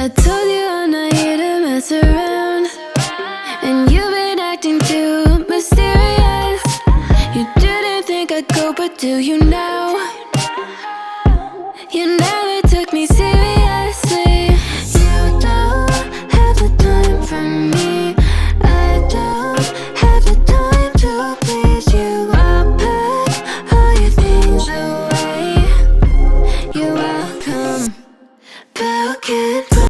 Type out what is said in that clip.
I told you I'm not here to mess around, and you've been acting too mysterious. You didn't think I'd go, but do you now?